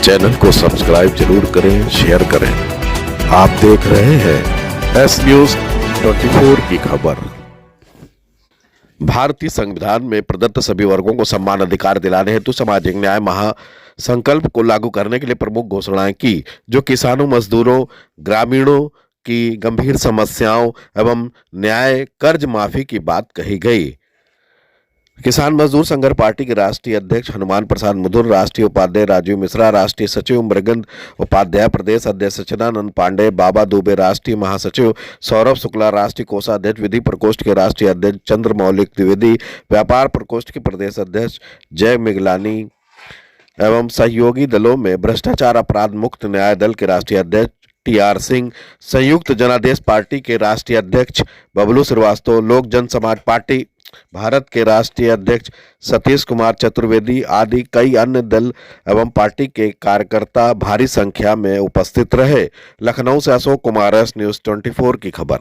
Channel को subscribe जरूर करें, शेयर करें। आप देख रहे हैं एस न्यूज 24 की खबर। भारतीय संविधान में प्रदत्त सभी वर्गों को समान अधिकार दिलाने हेतु सामाजिक न्याय महासंकल्प को लागू करने के लिए प्रमुख घोषणाएं की, जो किसानों, मजदूरों, ग्रामीणों की गंभीर समस्याओं एवं न्याय कर्ज माफी की बात कही गई। किसान मजदूर संघर्ष पार्टी के राष्ट्रीय अध्यक्ष हनुमान प्रसाद मुधुर, राष्ट्रीय उपाध्यक्ष राजीव मिश्रा, राष्ट्रीय सचिव मृगंद उपाध्याय, प्रदेश अध्यक्ष सच्चिदानंद पांडे, बाबा दुबे, राष्ट्रीय महासचिव सौरभ शुक्ला, राष्ट्रीय कोषाध्यक्ष विधि प्रकोष्ठ के राष्ट्रीय अध्यक्ष चंद्रमौलिक द्विवेदी, व्यापार प्रकोष्ठ के प्रदेश अध्यक्ष जय मिगलानी एवं सहयोगी दलों में भ्रष्टाचार अपराध मुक्त न्याय दल के राष्ट्रीय अध्यक्ष TR सिंह, संयुक्त जनादेश पार्टी के राष्ट्रीय अध्यक्ष बबलू श्रीवास्तव, लोक जन समाज पार्टी भारत के राष्ट्रीय अध्यक्ष सतीश कुमार चतुर्वेदी आदि कई अन्य दल एवं पार्टी के कार्यकर्ता भारी संख्या में उपस्थित रहे। लखनऊ से अशोक कुमार, एस न्यूज 24 की खबर।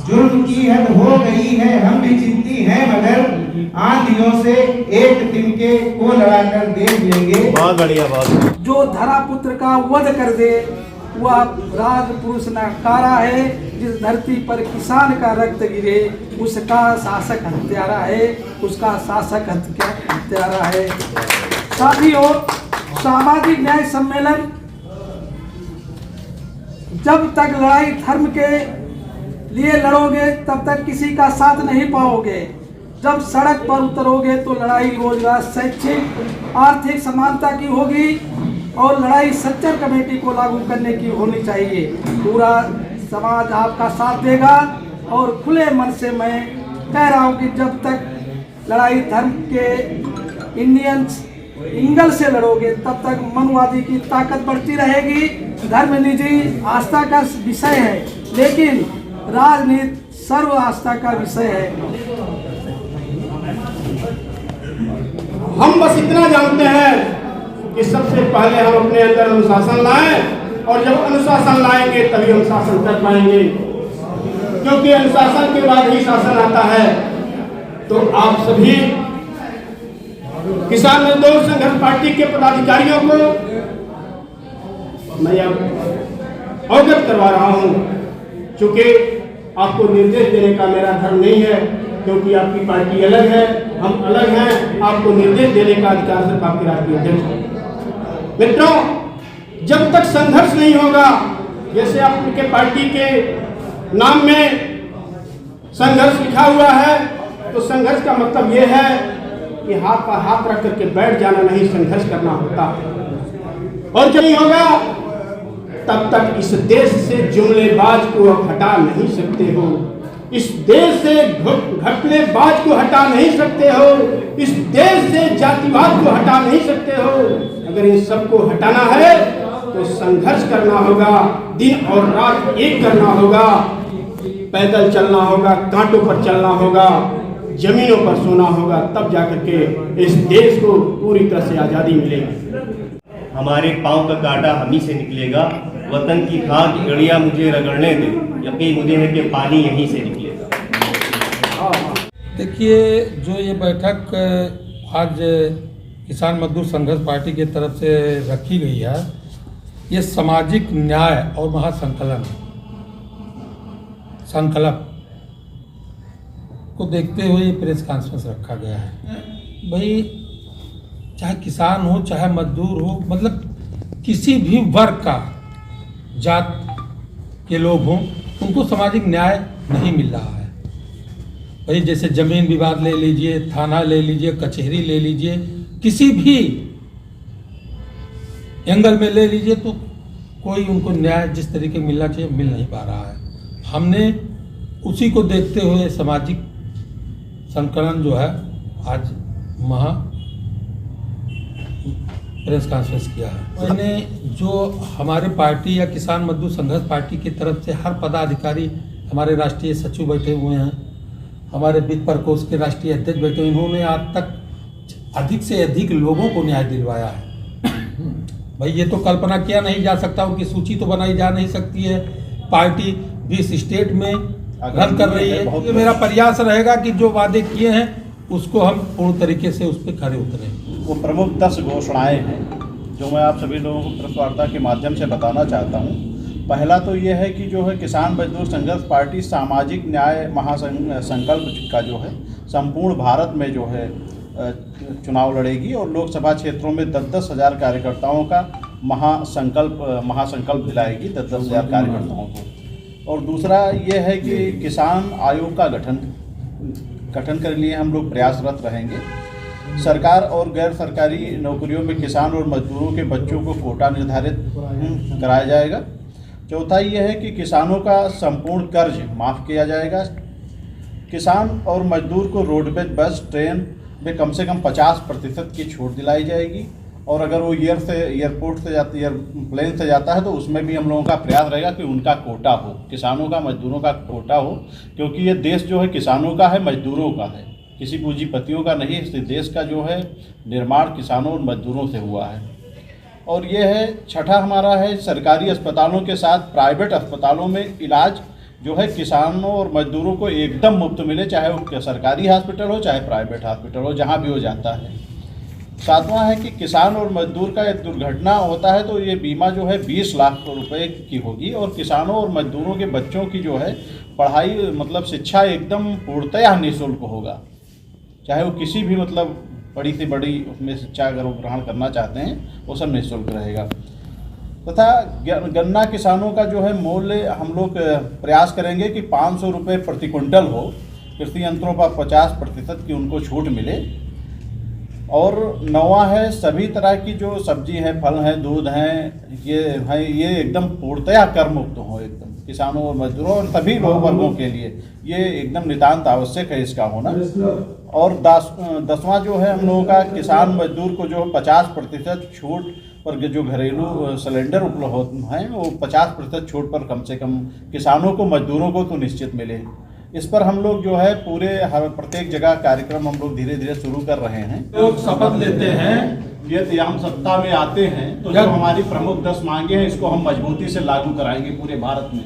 जुर्म की हद हो गई है, हम भी चिंती हैं, मगर आंधियों से एक तिनके को लड़ाकर देख लेंगे। बहुत बढ़िया, बहुत। जो धरा पुत्र का वध कर दे वह राज पुरुष नकारा है। जिस धरती पर किसान का रक्त गिरे उसका शासक हत्यारा है, उसका शासक हत्यारा है। साथियों, सामाजिक न्याय सम्मेलन जब तक लड़ाई धर्म के लिए लड़ोगे तब तक किसी का साथ नहीं पाओगे। जब सड़क पर उतरोगे तो लड़ाई रोजगार, शैक्षिक, आर्थिक समानता की होगी और लड़ाई सच्चर कमेटी को लागू करने की होनी चाहिए। पूरा समाज आपका साथ देगा और खुले मन से मैं कह रहा हूँ कि जब तक लड़ाई धर्म के इंडियन एंगल से लड़ोगे तब तक मनुवादी की ताकत बढ़ती रहेगी। धर्म निजी आस्था का विषय है, लेकिन राजनीति सर्व आस्था का विषय है। हम बस इतना जानते हैं कि सबसे पहले हम अपने अंदर अनुशासन लाएं, और जब अनुशासन लाएंगे तभी हम शासन कर पाएंगे, क्योंकि अनुशासन के बाद ही शासन आता है। तो आप सभी किसान मजदूर संघर्ष पार्टी के पदाधिकारियों को मैं अवगत करवा रहा हूं, क्योंकि आपको निर्देश देने का मेरा धर्म नहीं है, क्योंकि आपकी पार्टी अलग है, हम अलग हैं। आपको निर्देश देने का अधिकार सिर्फ आपके राष्ट्रीय अध्यक्ष है। मित्रों, जब तक संघर्ष नहीं होगा, जैसे आपके पार्टी के नाम में संघर्ष लिखा हुआ है, तो संघर्ष का मतलब यह है कि हाथ पर हाथ रख करके बैठ जाना नहीं, संघर्ष करना होता है। और जब नहीं होगा तब तक इस देश से जुमलेबाज को आप हटा नहीं सकते हो, इस देश से घपलेबाज को हटा नहीं सकते हो, इस देश से जातिवाद को हटा नहीं सकते हो। अगर इन सबको हटाना है तो संघर्ष करना होगा, दिन और रात एक करना होगा, पैदल चलना होगा, कांटों पर चलना होगा, जमीनों पर सोना होगा, तब जाकर के इस देश को पूरी तरह से आज़ादी मिलेगी। हमारे पांव का कांटा हम ही से निकलेगा, वतन की खाक गड़िया मुझे रगड़ने दे, यकीन मुझे है कि पानी यहीं से निकलेगा। देखिए, जो ये बैठक आज किसान मजदूर संघर्ष पार्टी की तरफ से रखी गई है, ये सामाजिक न्याय और संकल्प को देखते हुए प्रेस कॉन्फ्रेंस रखा गया है। भाई, चाहे किसान हो चाहे मजदूर हो, मतलब किसी भी वर्ग का जात के लोग हों, उनको सामाजिक न्याय नहीं मिल रहा है। भाई, जैसे जमीन विवाद ले लीजिए, थाना ले लीजिए, कचहरी ले लीजिए, किसी भी एंगल में ले लीजिए, तो कोई उनको न्याय जिस तरीके मिलना चाहिए मिल नहीं पा रहा है। हमने उसी को देखते हुए सामाजिक संकलन जो है आज प्रेस कॉन्फ्रेंस किया है। मैंने जो हमारे पार्टी या किसान मजदूर संघर्ष पार्टी की तरफ से हर पदाधिकारी, हमारे राष्ट्रीय सचिव बैठे हुए हैं, हमारे वित्त प्रकोष्ठ के राष्ट्रीय अध्यक्ष बैठे हुए, इन्होंने आज तक अधिक से अधिक लोगों को न्याय दिलवाया है। भाई, ये तो कल्पना किया नहीं जा सकता, उनकी सूची तो बनाई जा नहीं सकती है। पार्टी 20 स्टेट में रन कर रही है। मेरा प्रयास रहेगा कि जो वादे किए हैं उसको हम पूर्ण तरीके से उस पर खरे उतरें। वो प्रमुख 10 घोषणाएं हैं जो मैं आप सभी लोगों को प्रेस वार्ता के माध्यम से बताना चाहता हूं। पहला तो ये है कि जो है किसान मजदूर संघर्ष पार्टी सामाजिक न्याय महासंकल्प का जो है संपूर्ण भारत में जो है चुनाव लड़ेगी और लोकसभा क्षेत्रों में 10-10 हज़ार कार्यकर्ताओं का महासंकल्प दिलाएगी 10-10 हज़ार कार्यकर्ताओं को। और दूसरा ये है कि किसान आयोग का गठन के लिए हम लोग प्रयासरत रहेंगे। सरकार और गैर सरकारी नौकरियों में किसान और मजदूरों के बच्चों को कोटा निर्धारित कराया जाएगा। चौथा ये है कि किसानों का संपूर्ण कर्ज माफ़ किया जाएगा। किसान और मजदूर को रोडवेज बस ट्रेन में कम से कम 50% की छूट दिलाई जाएगी और अगर वो एयरप्लेन से जाता है तो उसमें भी हम लोगों का प्रयास रहेगा कि उनका कोटा हो, किसानों का मजदूरों का कोटा हो, क्योंकि ये देश जो है किसानों का है, मजदूरों का है, किसी पूंजीपतियों का नहीं। इस देश का जो है निर्माण किसानों और मजदूरों से हुआ है। और ये है छठा हमारा है सरकारी अस्पतालों के साथ प्राइवेट अस्पतालों में इलाज जो है किसानों और मजदूरों को एकदम मुफ्त मिले, चाहे वो सरकारी हॉस्पिटल हो चाहे प्राइवेट हॉस्पिटल हो, जहाँ भी हो जाता है। सातवां है कि किसान और मजदूर का एक दुर्घटना होता है तो ये बीमा जो है 20 लाख रुपए की होगी और किसानों और मजदूरों के बच्चों की जो है पढ़ाई मतलब शिक्षा एकदम पूर्णतया निःशुल्क होगा, चाहे वो किसी भी मतलब बड़ी से बड़ी उसमें शिक्षा अगर वो ग्रहण करना चाहते हैं वो सब निःशुल्क रहेगा। तथा गन्ना किसानों का जो है मूल्य हम लोग प्रयास करेंगे कि 500 रुपये प्रति क्विंटल हो, कृषि यंत्रों पर 50% की उनको छूट मिले। और नौवां है सभी तरह की जो सब्जी हैं, फल हैं, दूध हैं, ये एकदम पूर्णतया कर मुक्त हो, एकदम किसानों और मजदूरों और सभी लोग वर्गों के लिए ये एकदम नितांत आवश्यक है इसका होना। और 10वां जो है हम लोगों का किसान मजदूर को जो 50% छूट पर जो घरेलू सिलेंडर उपलब्ध हैं वो 50% छूट पर कम से कम किसानों को मजदूरों को तो निश्चित मिले। इस पर हम लोग जो है पूरे हर प्रत्येक जगह कार्यक्रम हम लोग धीरे धीरे शुरू कर रहे हैं। लोग शपथ लेते हैं यदि हम सत्ता में आते हैं तो जो हमारी प्रमुख 10 मांगे हैं इसको हम मजबूती से लागू कराएंगे पूरे भारत में।